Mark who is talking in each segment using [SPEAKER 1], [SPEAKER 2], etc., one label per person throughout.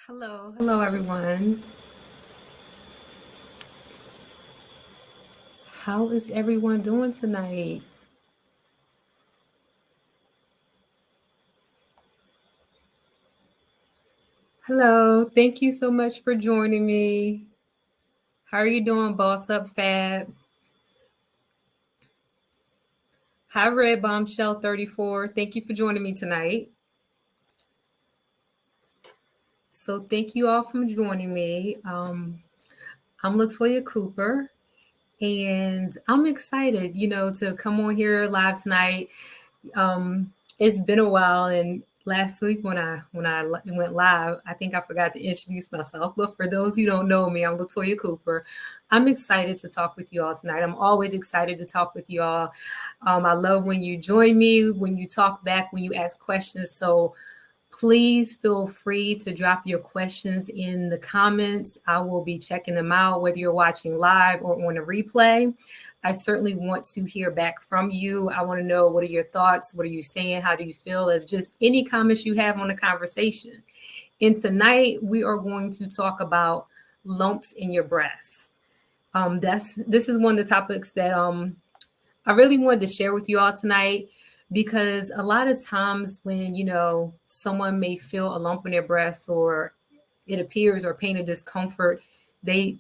[SPEAKER 1] Hello everyone. How is everyone doing tonight? Hello, thank you so much for joining me. How are you doing, Boss Up Fab? Hi, Red Bombshell 34. Thank you for joining me tonight. So, thank you all for joining me. I'm Latoya Cooper, and I'm excited, to come on here live tonight. It's been a while, and last week when I went live, I think I forgot to introduce myself. But for those who don't know me, I'm Latoya Cooper. I'm excited to talk with you all tonight. I'm always excited to talk with you all. I love when you join me, when you talk back, when you ask questions. So please feel free to drop your questions in the comments. I will be checking them out, whether you're watching live or on a replay. I certainly want to hear back from you. I want to know, what are your thoughts? What are you saying? How do you feel? As just any comments you have on the conversation. And tonight we are going to talk about lumps in your breasts. This is one of the topics that I really wanted to share with you all tonight, because a lot of times when, someone may feel a lump in their breast, or it appears, or pain or discomfort, they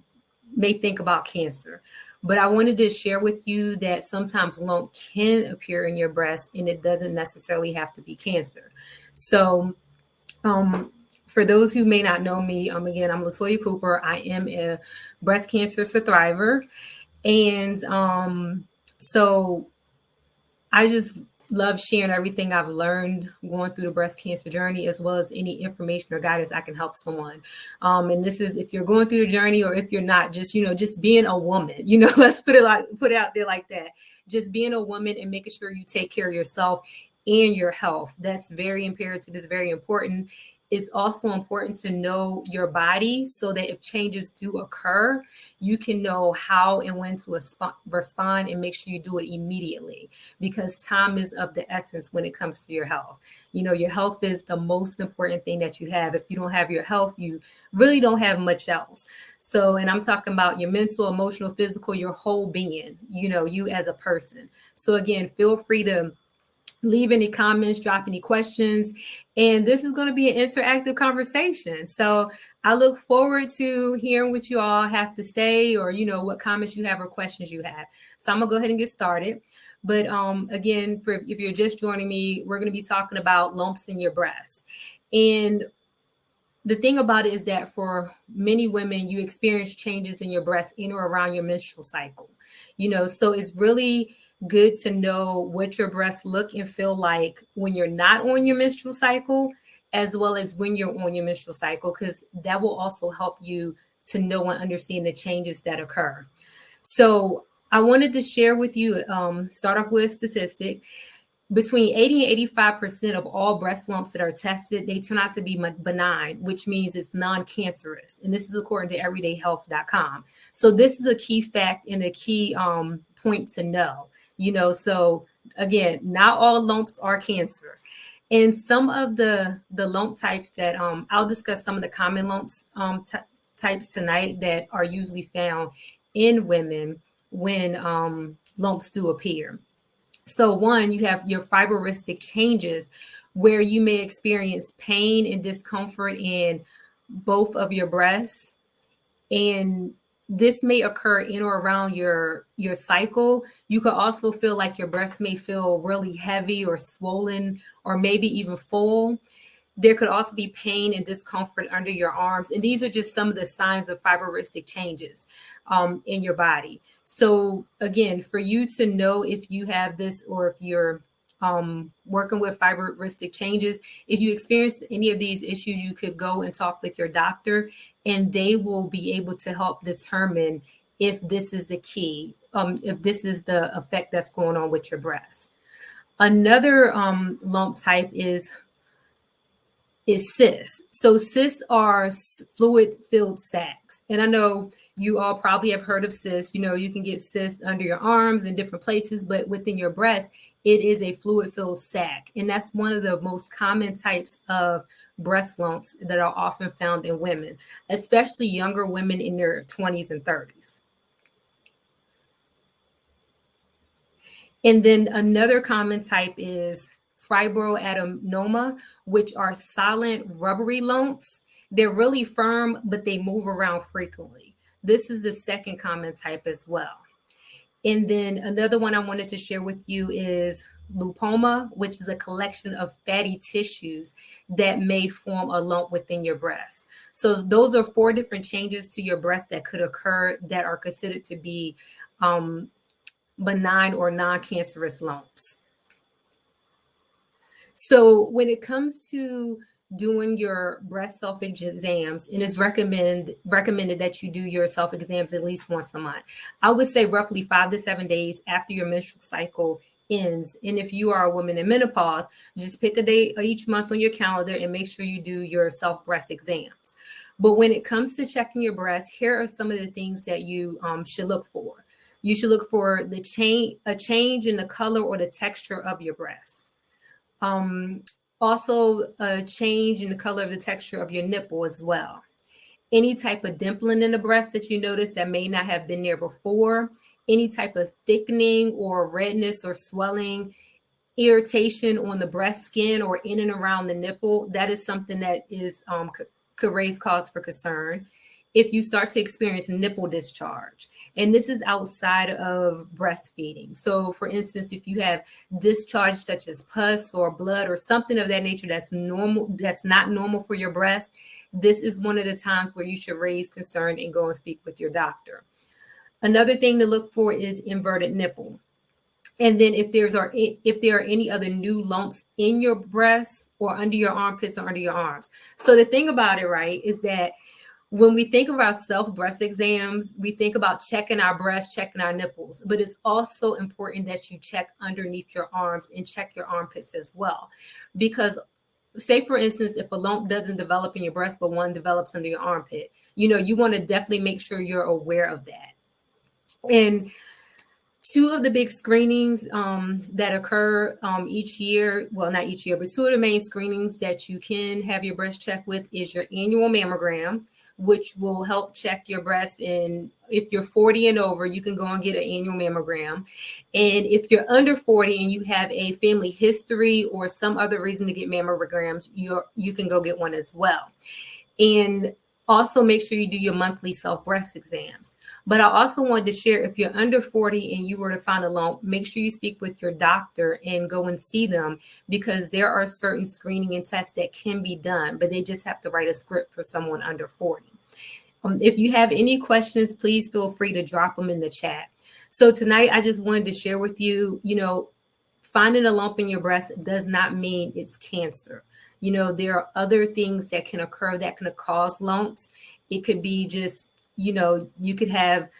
[SPEAKER 1] may think about cancer. But I wanted to share with you that sometimes lump can appear in your breast and it doesn't necessarily have to be cancer. So, for those who may not know me, again, I'm Latoya Cooper. I am a breast cancer survivor. And so I just love sharing everything I've learned going through the breast cancer journey, as well as any information or guidance I can help someone. And this is, if you're going through the journey, or if you're not, just being a woman, let's put it out there like that. Just being a woman and making sure you take care of yourself and your health. That's very imperative. It's very important. It's also important to know your body, so that if changes do occur, you can know how and when to respond, and make sure you do it immediately, because time is of the essence when it comes to your health. Your health is the most important thing that you have. If you don't have your health, you really don't have much else. So, and I'm talking about your mental, emotional, physical, your whole being, you as a person. So again, feel free to leave any comments, drop any questions. And this is going to be an interactive conversation. So I look forward to hearing what you all have to say, or, what comments you have or questions you have. So I'm going to go ahead and get started. But again, if you're just joining me, we're going to be talking about lumps in your breast. And the thing about it is that for many women, you experience changes in your breast in or around your menstrual cycle. So it's really good to know what your breasts look and feel like when you're not on your menstrual cycle, as well as when you're on your menstrual cycle, because that will also help you to know and understand the changes that occur. So I wanted to share with you, start off with a statistic. Between 80 and 85% of all breast lumps that are tested, they turn out to be benign, which means it's non-cancerous. And this is according to everydayhealth.com. So this is a key fact and a key point to know. So again, not all lumps are cancer. And some of the lump types that I'll discuss some of the common lumps types tonight that are usually found in women when lumps do appear. So one, you have your fibrotic changes, where you may experience pain and discomfort in both of your breasts. And this may occur in or around your cycle. You could also feel like your breasts may feel really heavy or swollen, or maybe even full. There could also be pain and discomfort under your arms. And these are just some of the signs of fibrotic changes in your body. So again, for you to know if you have this, or if you're working with fibrotic changes, if you experience any of these issues, you could go and talk with your doctor, and they will be able to help determine if this is the key, if this is the effect that's going on with your breast. Another lump type is cysts. So cysts are fluid-filled sacs. And I know you all probably have heard of cysts. You can get cysts under your arms in different places, but within your breast, it is a fluid-filled sac. And that's one of the most common types of breast lumps that are often found in women, especially younger women in their 20s and 30s. And then another common type is fibroadenoma, which are silent rubbery lumps. They're really firm, but they move around frequently. This is the second common type as well. And then another one I wanted to share with you is lipoma, which is a collection of fatty tissues that may form a lump within your breast. So those are 4 different changes to your breast that could occur that are considered to be benign or non-cancerous lumps. So when it comes to doing your breast self-exams, and it's recommended that you do your self-exams at least once a month. I would say roughly 5 to 7 days after your menstrual cycle ends. And if you are a woman in menopause, just pick a day each month on your calendar and make sure you do your self-breast exams. But when it comes to checking your breast, here are some of the things that you should look for. You should look for a change in the color or the texture of your breast. Also, a change in the color of the texture of your nipple as well. Any type of dimpling in the breast that you notice that may not have been there before, any type of thickening or redness or swelling, irritation on the breast skin or in and around the nipple, that is something that is could raise cause for concern. If you start to experience nipple discharge, and this is outside of breastfeeding. So for instance, if you have discharge such as pus or blood or something of that nature that's not normal for your breast, this is one of the times where you should raise concern and go and speak with your doctor. Another thing to look for is inverted nipple. And then if there are any other new lumps in your breasts or under your armpits or under your arms. So the thing about it, right, is that when we think about self-breast exams, we think about checking our breasts, checking our nipples, but it's also important that you check underneath your arms and check your armpits as well. Because say, for instance, if a lump doesn't develop in your breast, but one develops under your armpit, you want to definitely make sure you're aware of that. And 2 of the big screenings that occur each year, well, not each year, but 2 of the main screenings that you can have your breast checked with is your annual mammogram, which will help check your breast. And if you're 40 and over, you can go and get an annual mammogram. And if you're under 40 and you have a family history or some other reason to get mammograms, you can go get one as well. And also make sure you do your monthly self-breast exams. But I also wanted to share, if you're under 40 and you were to find a lump, make sure you speak with your doctor and go and see them, because there are certain screening and tests that can be done, but they just have to write a script for someone under 40. If you have any questions, please feel free to drop them in the chat. So tonight, I just wanted to share with you, finding a lump in your breast does not mean it's cancer. There are other things that can occur that can cause lumps. It could be just, you could have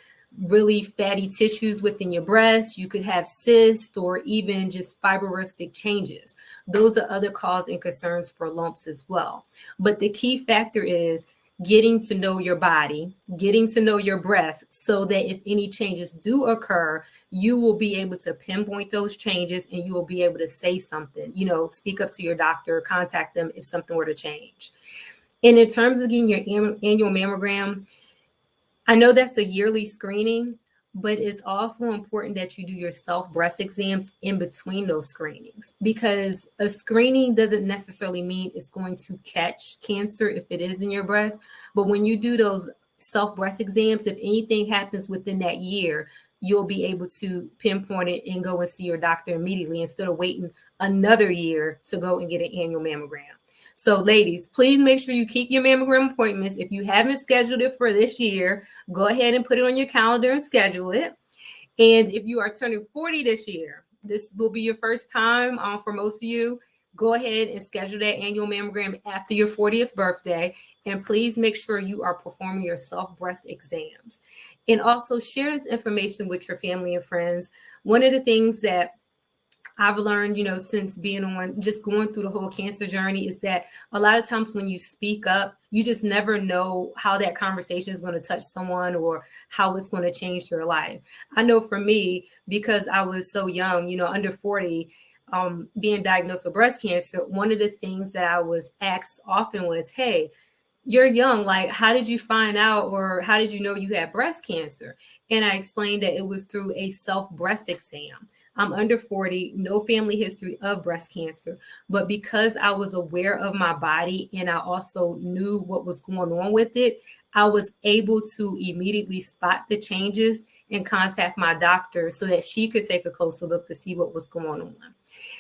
[SPEAKER 1] really fatty tissues within your breast. You could have cysts or even just fibroblastic changes. Those are other causes and concerns for lumps as well. But the key factor is getting to know your body, getting to know your breast, so that if any changes do occur, you will be able to pinpoint those changes and you will be able to say something, speak up to your doctor, contact them if something were to change. And in terms of getting your annual mammogram, I know that's a yearly screening, but it's also important that you do your self-breast exams in between those screenings, because a screening doesn't necessarily mean it's going to catch cancer if it is in your breast. But when you do those self-breast exams, if anything happens within that year, you'll be able to pinpoint it and go and see your doctor immediately instead of waiting another year to go and get an annual mammogram. So ladies, please make sure you keep your mammogram appointments. If you haven't scheduled it for this year, go ahead and put it on your calendar and schedule it. And if you are turning 40 this year, this will be your first time for most of you, go ahead and schedule that annual mammogram after your 40th birthday. And please make sure you are performing your self-breast exams. And also share this information with your family and friends. One of the things that I've learned, since being on, just going through the whole cancer journey, is that a lot of times when you speak up, you just never know how that conversation is going to touch someone or how it's going to change their life. I know for me, because I was so young, under 40, being diagnosed with breast cancer, one of the things that I was asked often was, hey, you're young, like, how did you find out, or how did you know you had breast cancer? And I explained that it was through a self breast exam. I'm under 40, no family history of breast cancer, but because I was aware of my body and I also knew what was going on with it, I was able to immediately spot the changes and contact my doctor so that she could take a closer look to see what was going on.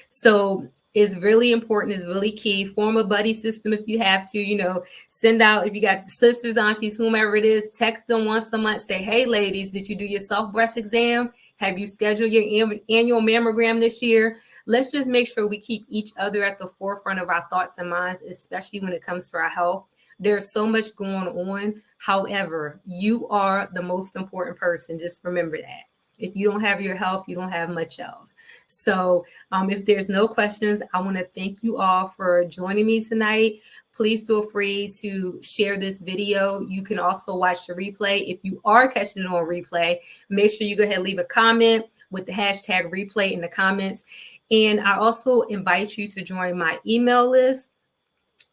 [SPEAKER 1] So it's really important, it's really key. Form a buddy system if you have to, send out, if you got sisters, aunties, whomever it is, text them once a month, say, hey, ladies, did you do your self breast exam? Have you scheduled your annual mammogram this year? Let's just make sure we keep each other at the forefront of our thoughts and minds, especially when it comes to our health. There's so much going on. However, you are the most important person. Just remember that. If you don't have your health, you don't have much else. So if there's no questions, I want to thank you all for joining me tonight. Please feel free to share this video. You can also watch the replay. If you are catching it on replay, make sure you go ahead and leave a comment with the hashtag replay in the comments. And I also invite you to join my email list,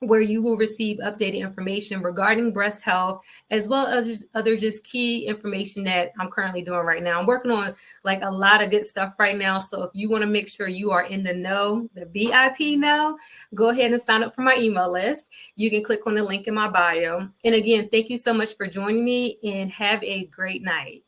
[SPEAKER 1] where you will receive updated information regarding breast health, as well as other just key information that I'm currently doing right now. I'm working on like a lot of good stuff right now. So if you want to make sure you are in the know, the VIP know, go ahead and sign up for my email list. You can click on the link in my bio. And again, thank you so much for joining me, and have a great night.